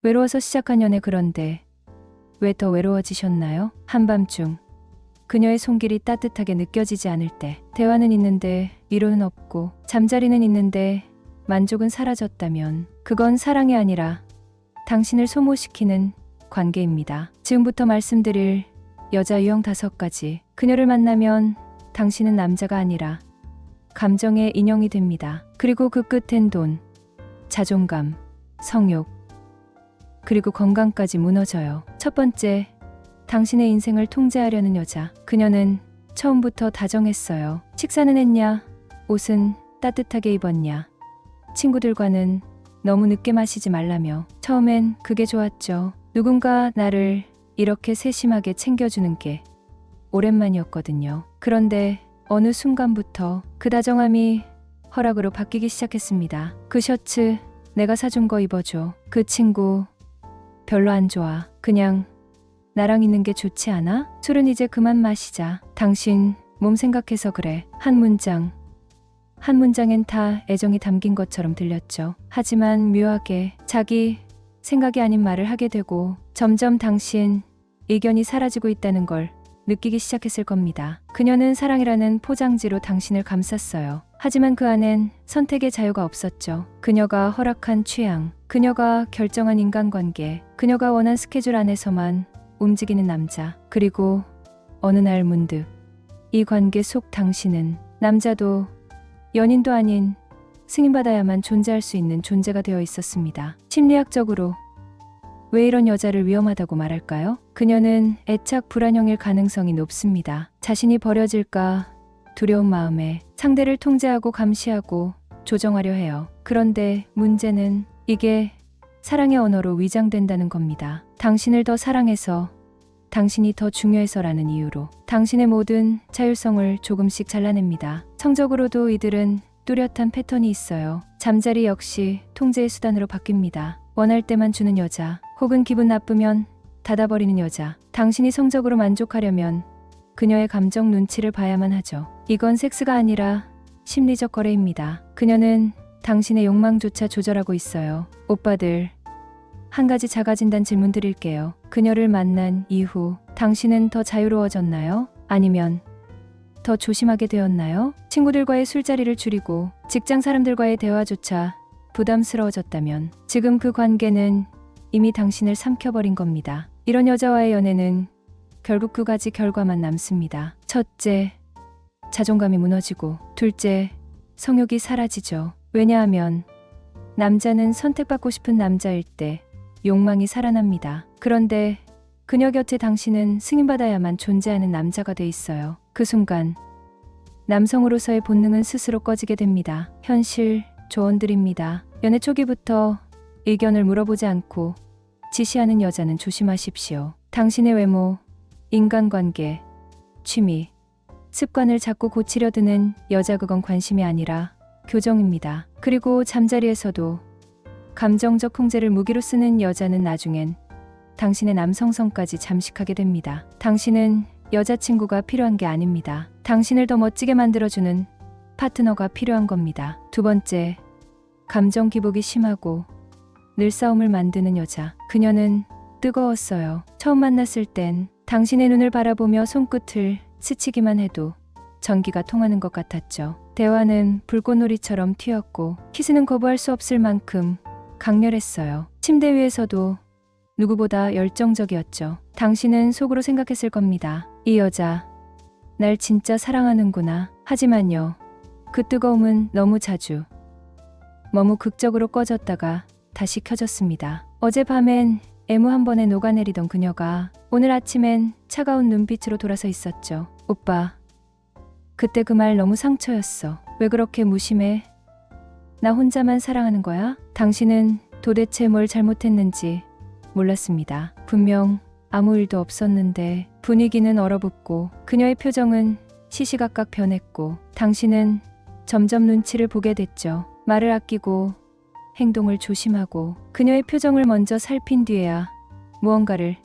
외로워서 시작한 연애. 그런데 왜 더 외로워지셨나요? 한밤중 그녀의 손길이 따뜻하게 느껴지지 않을 때, 대화는 있는데 위로는 없고 잠자리는 있는데 만족은 사라졌다면 그건 사랑이 아니라 당신을 소모시키는 관계입니다. 지금부터 말씀드릴 여자 유형 5가지. 그녀를 만나면 당신은 남자가 아니라 감정의 인형이 됩니다. 그리고 그 끝엔 돈, 자존감, 성욕, 그리고 건강까지 무너져요. 첫 번째, 당신의 인생을 통제하려는 여자. 그녀는 처음부터 다정했어요. 식사는 했냐? 옷은 따뜻하게 입었냐? 친구들과는 너무 늦게 마시지 말라며. 처음엔 그게 좋았죠. 누군가 나를 이렇게 세심하게 챙겨주는 게 오랜만이었거든요. 그런데 어느 순간부터 그 다정함이 허락으로 바뀌기 시작했습니다. 그 셔츠 내가 사준 거 입어줘. 그 친구 별로 안 좋아. 그냥 나랑 있는 게 좋지 않아? 술은 이제 그만 마시자. 당신 몸 생각해서 그래. 한 문장엔 다 애정이 담긴 것처럼 들렸죠. 하지만 묘하게 자기 생각이 아닌 말을 하게 되고 점점 당신 의견이 사라지고 있다는 걸 느끼기 시작했을 겁니다. 그녀는 사랑이라는 포장지로 당신을 감쌌어요. 하지만 그 안엔 선택의 자유가 없었죠. 그녀가 허락한 취향, 그녀가 결정한 인간관계, 그녀가 원한 스케줄 안에서만 움직이는 남자. 그리고 어느 날 문득 이 관계 속 당신은 남자도 연인도 아닌 승인받아야만 존재할 수 있는 존재가 되어 있었습니다. 심리학적으로 왜 이런 여자를 위험하다고 말할까요? 그녀는 애착 불안형일 가능성이 높습니다. 자신이 버려질까 두려운 마음에 상대를 통제하고 감시하고 조정하려 해요. 그런데 문제는 이게 사랑의 언어로 위장된다는 겁니다. 당신을 더 사랑해서, 당신이 더 중요해서라는 이유로 당신의 모든 자율성을 조금씩 잘라냅니다. 성적으로도 이들은 뚜렷한 패턴이 있어요. 잠자리 역시 통제의 수단으로 바뀝니다. 원할 때만 주는 여자, 혹은 기분 나쁘면 닫아버리는 여자. 당신이 성적으로 만족하려면 그녀의 감정 눈치를 봐야만 하죠. 이건 섹스가 아니라 심리적 거래입니다. 그녀는 당신의 욕망조차 조절하고 있어요. 오빠들, 한 가지 작아진단 질문 드릴게요. 그녀를 만난 이후 당신은 더 자유로워졌나요? 아니면 더 조심하게 되었나요? 친구들과의 술자리를 줄이고 직장 사람들과의 대화조차 부담스러워졌다면 지금 그 관계는 이미 당신을 삼켜버린 겁니다. 이런 여자와의 연애는 결국 2가지 결과만 남습니다. 첫째, 자존감이 무너지고, 둘째, 성욕이 사라지죠. 왜냐하면 남자는 선택받고 싶은 남자일 때 욕망이 살아납니다. 그런데 그녀 곁에 당신은 승인받아야만 존재하는 남자가 돼 있어요. 그 순간 남성으로서의 본능은 스스로 꺼지게 됩니다. 현실 조언드립니다. 연애 초기부터 의견을 물어보지 않고 지시하는 여자는 조심하십시오. 당신의 외모, 인간관계, 취미, 습관을 자꾸 고치려 드는 여자, 그건 관심이 아니라 교정입니다. 그리고 잠자리에서도 감정적 통제를 무기로 쓰는 여자는 나중엔 당신의 남성성까지 잠식하게 됩니다. 당신은 여자친구가 필요한 게 아닙니다. 당신을 더 멋지게 만들어주는 파트너가 필요한 겁니다. 두 번째, 감정 기복이 심하고 늘 싸움을 만드는 여자. 그녀는 뜨거웠어요. 처음 만났을 땐 당신의 눈을 바라보며 손끝을 스치기만 해도 전기가 통하는 것 같았죠. 대화는 불꽃놀이처럼 튀었고 키스는 거부할 수 없을 만큼 강렬했어요. 침대 위에서도 누구보다 열정적이었죠. 당신은 속으로 생각했을 겁니다. 이 여자 날 진짜 사랑하는구나. 하지만요, 그 뜨거움은 너무 자주, 너무 극적으로 꺼졌다가 다시 켜졌습니다. 어젯밤엔 애무 한 번에 녹아내리던 그녀가 오늘 아침엔 차가운 눈빛으로 돌아서 있었죠. 오빠, 그때 그 말 너무 상처였어. 왜 그렇게 무심해? 나 혼자만 사랑하는 거야? 당신은 도대체 뭘 잘못했는지 몰랐습니다. 분명 아무 일도 없었는데 분위기는 얼어붙고 그녀의 표정은 시시각각 변했고 당신은 점점 눈치를 보게 됐죠. 말을 아끼고 행동을 조심하고 그녀의 표정을 먼저 살핀 뒤에야 무언가를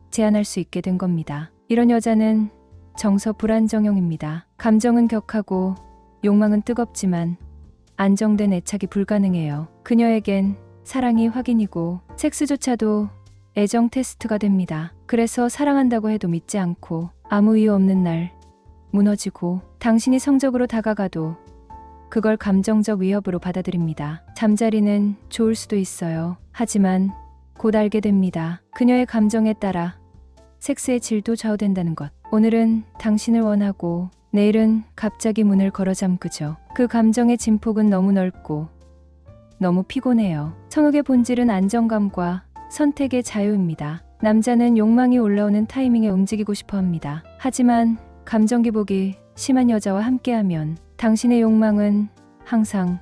제안할 수 있게 된 겁니다. 이런 여자는 정서 불안정형입니다. 감정은 격하고 욕망은 뜨겁지만 안정된 애착이 불가능해요. 그녀에겐 사랑이 확인이고 섹스조차도 애정 테스트가 됩니다. 그래서 사랑한다고 해도 믿지 않고 아무 이유 없는 날 무너지고 당신이 성적으로 다가가도 그걸 감정적 위협으로 받아들입니다. 잠자리는 좋을 수도 있어요. 하지만 곧 알게 됩니다. 그녀의 감정에 따라 섹스의 질도 좌우된다는 것. 오늘은 당신을 원하고 내일은 갑자기 문을 걸어 잠그죠. 그 감정의 진폭은 너무 넓고 너무 피곤해요. 성욕의 본질은 안정감과 선택의 자유입니다. 남자는 욕망이 올라오는 타이밍에 움직이고 싶어 합니다. 하지만 감정 기복이 심한 여자와 함께하면 당신의 욕망은 항상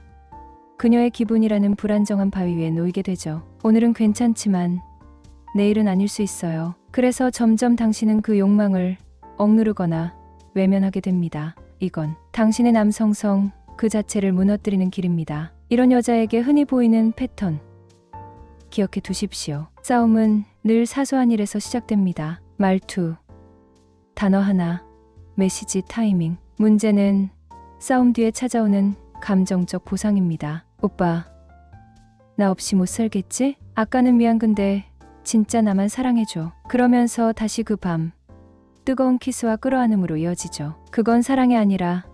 그녀의 기분이라는 불안정한 바위 위에 놓이게 되죠. 오늘은 괜찮지만 내일은 아닐 수 있어요. 그래서 점점 당신은 그 욕망을 억누르거나 외면하게 됩니다. 이건 당신의 남성성 그 자체를 무너뜨리는 길입니다. 이런 여자에게 흔히 보이는 패턴 기억해 두십시오. 싸움은 늘 사소한 일에서 시작됩니다. 말투, 단어 하나, 메시지 타이밍. 문제는 싸움 뒤에 찾아오는 감정적 보상입니다. 오빠, 나 없이 못 살겠지? 아까는 미안 근데 진짜 나만 사랑해줘. 그러면서 다시 그 밤 뜨거운 키스와 끌어안음으로 이어지죠. 그건 사랑이 아니라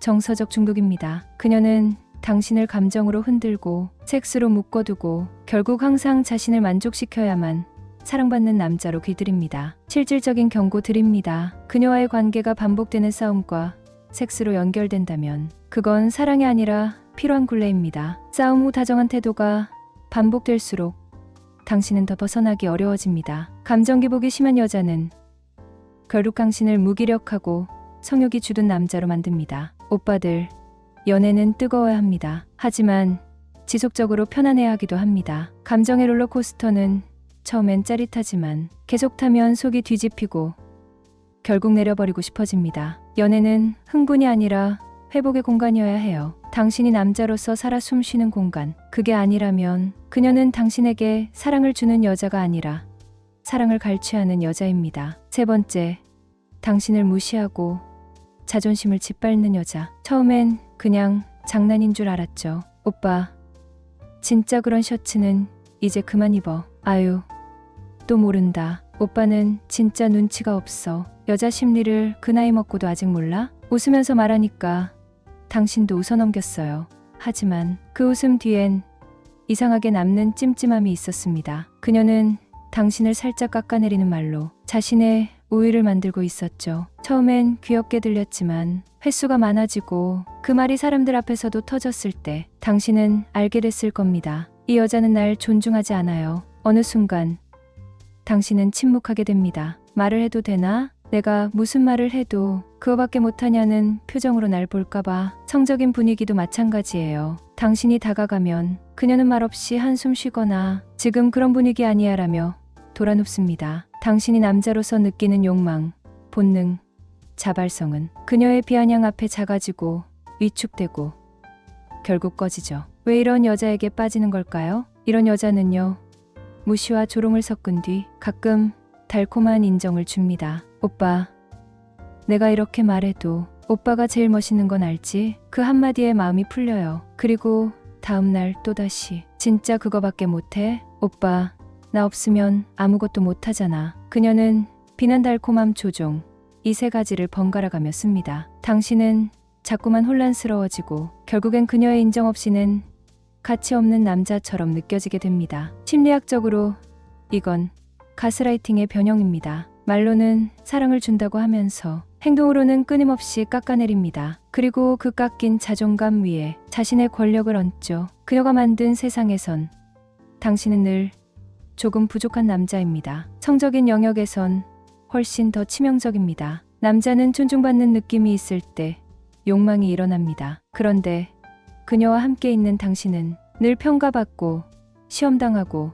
정서적 중독입니다. 그녀는 당신을 감정으로 흔들고 섹스로 묶어두고 결국 항상 자신을 만족시켜야만 사랑받는 남자로 길들입니다. 실질적인 경고 드립니다. 그녀와의 관계가 반복되는 싸움과 섹스로 연결된다면 그건 사랑이 아니라 필요한 굴레입니다. 싸움 후 다정한 태도가 반복될수록 당신은 더 벗어나기 어려워집니다. 감정 기복이 심한 여자는 결국 당신을 무기력하고 성욕이 주둔 남자로 만듭니다. 오빠들, 연애는 뜨거워야 합니다. 하지만 지속적으로 편안해야 하기도 합니다. 감정의 롤러코스터는 처음엔 짜릿하지만 계속 타면 속이 뒤집히고 결국 내려버리고 싶어집니다. 연애는 흥분이 아니라 회복의 공간이어야 해요. 당신이 남자로서 살아 숨쉬는 공간. 그게 아니라면 그녀는 당신에게 사랑을 주는 여자가 아니라 사랑을 갈취하는 여자입니다. 세 번째, 당신을 무시하고 자존심을 짓밟는 여자. 처음엔 그냥 장난인 줄 알았죠. 오빠, 진짜 그런 셔츠는 이제 그만 입어. 아유, 또 모른다. 오빠는 진짜 눈치가 없어. 여자 심리를 그 나이 먹고도 아직 몰라? 웃으면서 말하니까 당신도 웃어넘겼어요. 하지만 그 웃음 뒤엔 이상하게 남는 찜찜함이 있었습니다. 그녀는 당신을 살짝 깎아내리는 말로 자신의 우위를 만들고 있었죠. 처음엔 귀엽게 들렸지만 횟수가 많아지고 그 말이 사람들 앞에서도 터졌을 때 당신은 알게 됐을 겁니다. 이 여자는 날 존중하지 않아요. 어느 순간 당신은 침묵하게 됩니다. 말을 해도 되나? 내가 무슨 말을 해도 그거밖에 못하냐는 표정으로 날 볼까봐. 성적인 분위기도 마찬가지예요. 당신이 다가가면 그녀는 말없이 한숨 쉬거나 지금 그런 분위기 아니야 라며 돌아눕습니다. 당신이 남자로서 느끼는 욕망, 본능, 자발성은 그녀의 비아냥 앞에 작아지고 위축되고 결국 꺼지죠. 왜 이런 여자에게 빠지는 걸까요? 이런 여자는요, 무시와 조롱을 섞은 뒤 가끔 달콤한 인정을 줍니다. 오빠, 내가 이렇게 말해도 오빠가 제일 멋있는 건 알지? 그 한마디에 마음이 풀려요. 그리고 다음날 또다시 진짜 그거밖에 못해? 오빠, 나 없으면 아무것도 못하잖아. 그녀는 비난, 달콤함, 조종 이 세 가지를 번갈아가며 씁니다. 당신은 자꾸만 혼란스러워지고 결국엔 그녀의 인정 없이는 가치 없는 남자처럼 느껴지게 됩니다. 심리학적으로 이건 가스라이팅의 변형입니다. 말로는 사랑을 준다고 하면서 행동으로는 끊임없이 깎아내립니다. 그리고 그 깎인 자존감 위에 자신의 권력을 얹죠. 그녀가 만든 세상에선 당신은 늘 조금 부족한 남자입니다. 성적인 영역에선 훨씬 더 치명적입니다. 남자는 존중받는 느낌이 있을 때 욕망이 일어납니다. 그런데 그녀와 함께 있는 당신은 늘 평가받고 시험당하고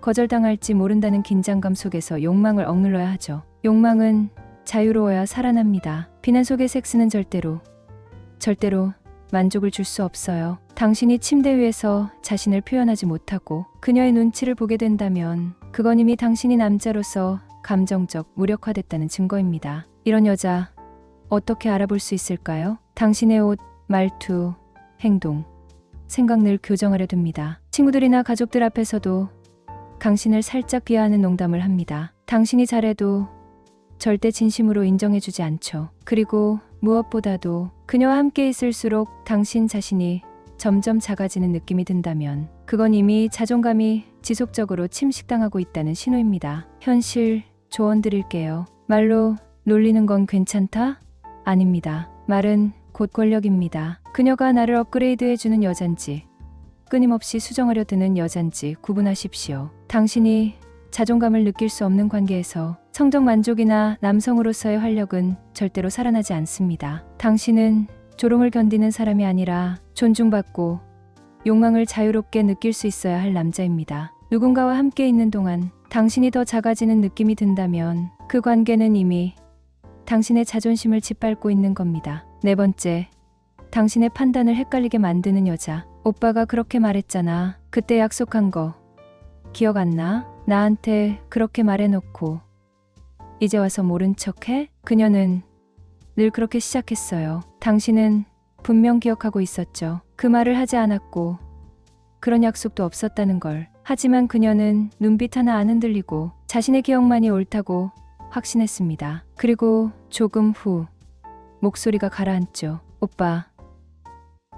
거절당할지 모른다는 긴장감 속에서 욕망을 억눌러야 하죠. 욕망은 자유로워야 살아납니다. 비난 속의 섹스는 절대로 만족을 줄 수 없어요. 당신이 침대 위에서 자신을 표현하지 못하고 그녀의 눈치를 보게 된다면 그건 이미 당신이 남자로서 감정적 무력화됐다는 증거입니다. 이런 여자 어떻게 알아볼 수 있을까요? 당신의 옷, 말투, 행동, 생각 늘 교정하려 듭니다. 친구들이나 가족들 앞에서도 당신을 살짝 비하하는 농담을 합니다. 당신이 잘해도 절대 진심으로 인정해주지 않죠. 그리고 무엇보다도 그녀와 함께 있을수록 당신 자신이 점점 작아지는 느낌이 든다면 그건 이미 자존감이 지속적으로 침식당하고 있다는 신호입니다. 현실 조언 드릴게요. 말로 놀리는 건 괜찮다? 아닙니다. 말은 곧 권력입니다. 그녀가 나를 업그레이드해주는 여잔지 끊임없이 수정하려 드는 여잔지 구분하십시오. 당신이 자존감을 느낄 수 없는 관계에서 성적 만족이나 남성으로서의 활력은 절대로 살아나지 않습니다. 당신은 조롱을 견디는 사람이 아니라 존중받고 욕망을 자유롭게 느낄 수 있어야 할 남자입니다. 누군가와 함께 있는 동안 당신이 더 작아지는 느낌이 든다면 그 관계는 이미 당신의 자존심을 짓밟고 있는 겁니다. 네 번째, 당신의 판단을 헷갈리게 만드는 여자. 오빠가 그렇게 말했잖아. 그때 약속한 거 기억 안 나? 나한테 그렇게 말해놓고 이제 와서 모른 척해? 그녀는 늘 그렇게 시작했어요. 당신은 분명 기억하고 있었죠. 그 말을 하지 않았고 그런 약속도 없었다는 걸. 하지만 그녀는 눈빛 하나 안 흔들리고 자신의 기억만이 옳다고 확신했습니다. 그리고 조금 후 목소리가 가라앉죠. 오빠,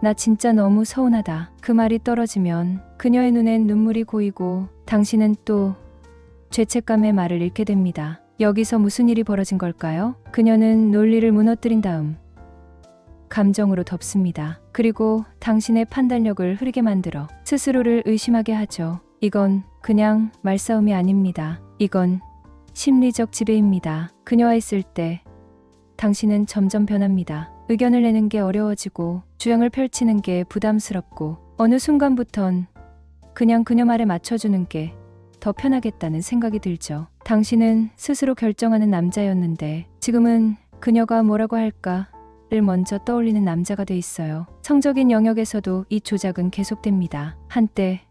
나 진짜 너무 서운하다. 그 말이 떨어지면 그녀의 눈엔 눈물이 고이고 당신은 또 죄책감의 말을 잃게 됩니다. 여기서 무슨 일이 벌어진 걸까요? 그녀는 논리를 무너뜨린 다음 감정으로 덮습니다. 그리고 당신의 판단력을 흐리게 만들어 스스로를 의심하게 하죠. 이건 그냥 말싸움이 아닙니다. 이건 심리적 지배입니다. 그녀와 있을 때 당신은 점점 변합니다. 의견을 내는 게 어려워지고 주장을 펼치는 게 부담스럽고 어느 순간부턴 그냥 그녀 말에 맞춰주는 게 더 편하겠다는 생각이 들죠. 당신은 스스로 결정하는 남자였는데 지금은 그녀가 뭐라고 할까를 먼저 떠올리는 남자가 돼 있어요. 성적인 영역에서도 이 조작은 계속됩니다. 한때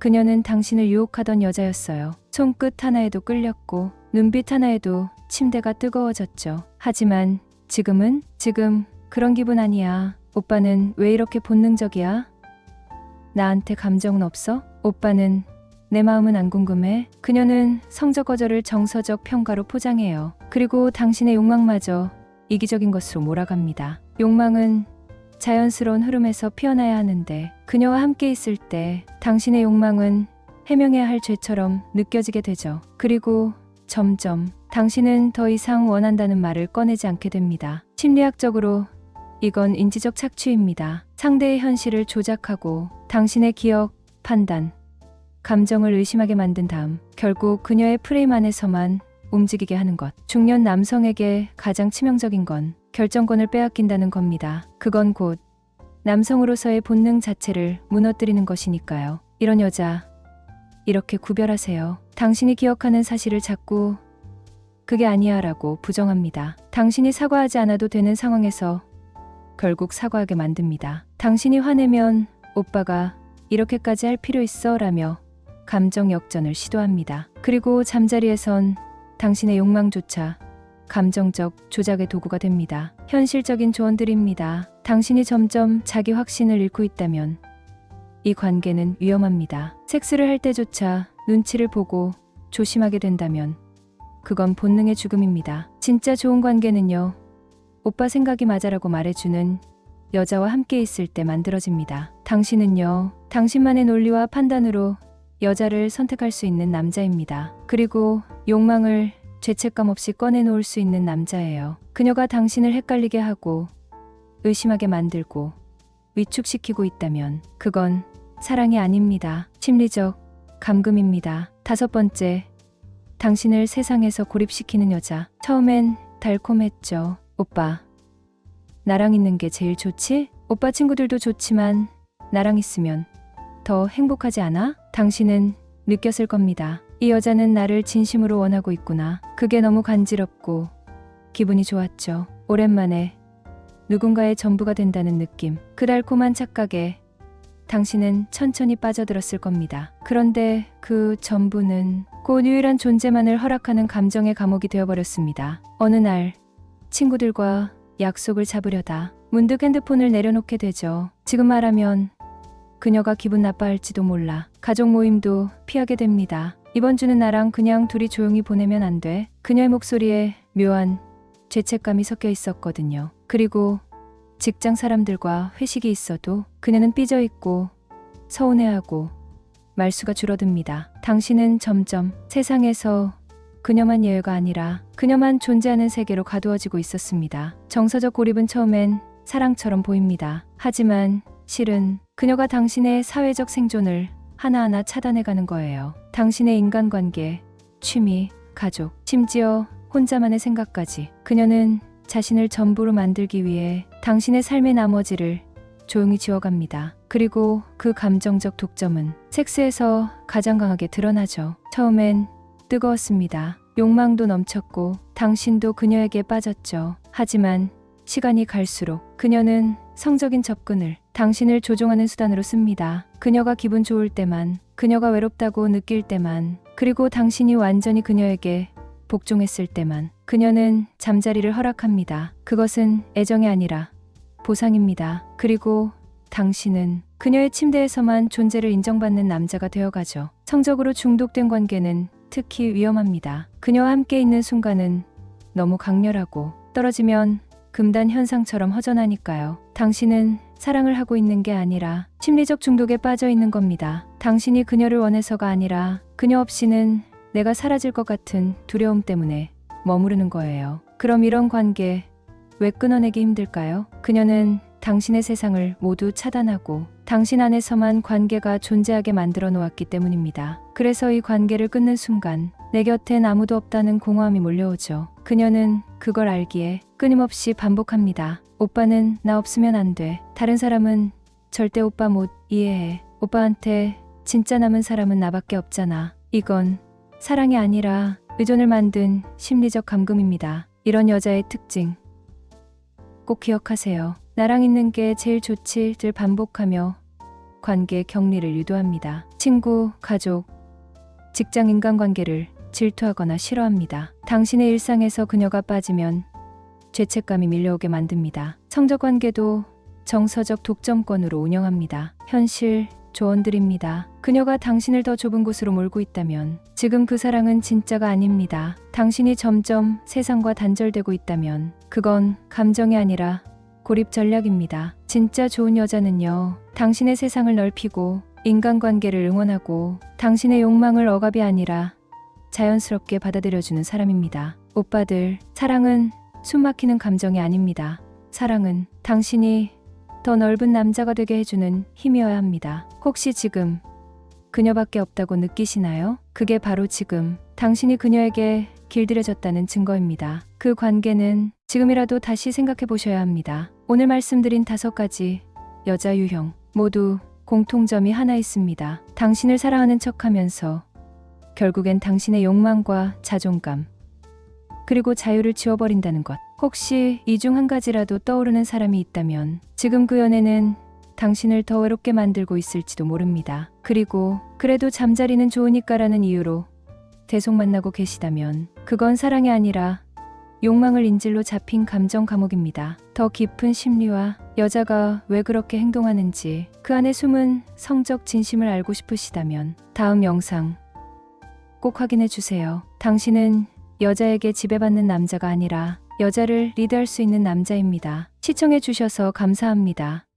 그녀는 당신을 유혹하던 여자였어요. 손끝 하나에도 끌렸고 눈빛 하나에도 침대가 뜨거워졌죠. 하지만 지금 그런 기분 아니야. 오빠는 왜 이렇게 본능적이야? 나한테 감정은 없어? 오빠는 내 마음은 안 궁금해? 그녀는 성적 거절을 정서적 평가로 포장해요. 그리고 당신의 욕망마저 이기적인 것으로 몰아갑니다. 욕망은 자연스러운 흐름에서 피어나야 하는데 그녀와 함께 있을 때 당신의 욕망은 해명해야 할 죄처럼 느껴지게 되죠. 그리고 점점 당신은 더 이상 원한다는 말을 꺼내지 않게 됩니다. 심리학적으로 이건 인지적 착취입니다. 상대의 현실을 조작하고 당신의 기억, 판단, 감정을 의심하게 만든 다음 결국 그녀의 프레임 안에서만 움직이게 하는 것. 중년 남성에게 가장 치명적인 건 결정권을 빼앗긴다는 겁니다. 그건 곧 남성으로서의 본능 자체를 무너뜨리는 것이니까요. 이런 여자, 이렇게 구별하세요. 당신이 기억하는 사실을 자꾸 그게 아니야 라고 부정합니다. 당신이 사과하지 않아도 되는 상황에서 결국 사과하게 만듭니다. 당신이 화내면 오빠가 이렇게까지 할 필요 있어 라며 감정 역전을 시도합니다. 그리고 잠자리에선 당신의 욕망조차 감정적 조작의 도구가 됩니다. 현실적인 조언드립니다. 당신이 점점 자기 확신을 잃고 있다면 이 관계는 위험합니다. 섹스를 할 때조차 눈치를 보고 조심하게 된다면 그건 본능의 죽음입니다. 진짜 좋은 관계는요, 오빠 생각이 맞아라고 말해주는 여자와 함께 있을 때 만들어집니다. 당신은요, 당신만의 논리와 판단으로 여자를 선택할 수 있는 남자입니다. 그리고 욕망을 죄책감 없이 꺼내놓을 수 있는 남자예요. 그녀가 당신을 헷갈리게 하고 의심하게 만들고 위축시키고 있다면 그건 사랑이 아닙니다. 심리적 감금입니다. 다섯 번째, 당신을 세상에서 고립시키는 여자. 처음엔 달콤했죠. 오빠, 나랑 있는 게 제일 좋지? 오빠 친구들도 좋지만 나랑 있으면 더 행복하지 않아? 당신은 느꼈을 겁니다. 이 여자는 나를 진심으로 원하고 있구나. 그게 너무 간지럽고 기분이 좋았죠. 오랜만에 누군가의 전부가 된다는 느낌. 그 달콤한 착각에 당신은 천천히 빠져들었을 겁니다. 그런데 그 전부는 곧 유일한 존재만을 허락하는 감정의 감옥이 되어버렸습니다. 어느 날 친구들과 약속을 잡으려다 문득 핸드폰을 내려놓게 되죠. 지금 말하면 그녀가 기분 나빠할지도 몰라. 가족 모임도 피하게 됩니다. 이번 주는 나랑 그냥 둘이 조용히 보내면 안 돼? 그녀의 목소리에 묘한 죄책감이 섞여 있었거든요. 그리고 직장 사람들과 회식이 있어도 그녀는 삐져있고 서운해하고 말수가 줄어듭니다. 당신은 점점 세상에서 그녀만 예외가 아니라 그녀만 존재하는 세계로 가두어지고 있었습니다. 정서적 고립은 처음엔 사랑처럼 보입니다. 하지만 실은 그녀가 당신의 사회적 생존을 하나하나 차단해가는 거예요. 당신의 인간관계, 취미, 가족, 심지어 혼자만의 생각까지. 그녀는 자신을 전부로 만들기 위해 당신의 삶의 나머지를 조용히 지워갑니다. 그리고 그 감정적 독점은 섹스에서 가장 강하게 드러나죠. 처음엔 뜨거웠습니다. 욕망도 넘쳤고 당신도 그녀에게 빠졌죠. 하지만 시간이 갈수록 그녀는 성적인 접근을 당신을 조종하는 수단으로 씁니다. 그녀가 기분 좋을 때만, 그녀가 외롭다고 느낄 때만, 그리고 당신이 완전히 그녀에게 복종했을 때만 그녀는 잠자리를 허락합니다. 그것은 애정이 아니라 보상입니다. 그리고 당신은 그녀의 침대에서만 존재를 인정받는 남자가 되어가죠. 성적으로 중독된 관계는 특히 위험합니다. 그녀와 함께 있는 순간은 너무 강렬하고 떨어지면 금단 현상처럼 허전하니까요. 당신은 사랑을 하고 있는 게 아니라 심리적 중독에 빠져 있는 겁니다. 당신이 그녀를 원해서가 아니라 그녀 없이는 내가 사라질 것 같은 두려움 때문에 머무르는 거예요. 그럼 이런 관계 왜 끊어내기 힘들까요? 그녀는 당신의 세상을 모두 차단하고 당신 안에서만 관계가 존재하게 만들어 놓았기 때문입니다. 그래서 이 관계를 끊는 순간 내 곁엔 아무도 없다는 공허함이 몰려오죠. 그녀는 그걸 알기에 끊임없이 반복합니다. 오빠는 나 없으면 안 돼. 다른 사람은 절대 오빠 못 이해해. 오빠한테 진짜 남은 사람은 나밖에 없잖아. 이건 사랑이 아니라 의존을 만든 심리적 감금입니다. 이런 여자의 특징 꼭 기억하세요. 나랑 있는 게 제일 좋지를 반복하며 관계 격리를 유도합니다. 친구, 가족, 직장 인간관계를 질투하거나 싫어합니다. 당신의 일상에서 그녀가 빠지면 죄책감이 밀려오게 만듭니다. 성적 관계도 정서적 독점권으로 운영합니다. 현실 조언드립니다. 그녀가 당신을 더 좁은 곳으로 몰고 있다면 지금 그 사랑은 진짜가 아닙니다. 당신이 점점 세상과 단절되고 있다면 그건 감정이 아니라 고립 전략입니다. 진짜 좋은 여자는요, 당신의 세상을 넓히고 인간관계를 응원하고 당신의 욕망을 억압이 아니라 자연스럽게 받아들여주는 사람입니다. 오빠들, 사랑은 숨막히는 감정이 아닙니다. 사랑은 당신이 더 넓은 남자가 되게 해주는 힘이어야 합니다. 혹시 지금 그녀밖에 없다고 느끼시나요? 그게 바로 지금 당신이 그녀에게 길들여졌다는 증거입니다. 그 관계는 지금이라도 다시 생각해 보셔야 합니다. 오늘 말씀드린 5가지 여자 유형 모두 공통점이 하나 있습니다. 당신을 사랑하는 척하면서 결국엔 당신의 욕망과 자존감 그리고 자유를 지워버린다는 것. 혹시 이 중 한 가지라도 떠오르는 사람이 있다면 지금 그 연애는 당신을 더 외롭게 만들고 있을지도 모릅니다. 그리고 그래도 잠자리는 좋으니까라는 이유로 계속 만나고 계시다면 그건 사랑이 아니라 욕망을 인질로 잡힌 감정 감옥입니다. 더 깊은 심리와 여자가 왜 그렇게 행동하는지 그 안에 숨은 성적 진심을 알고 싶으시다면 다음 영상 꼭 확인해 주세요. 당신은 여자에게 지배받는 남자가 아니라 여자를 리드할 수 있는 남자입니다. 시청해 주셔서 감사합니다.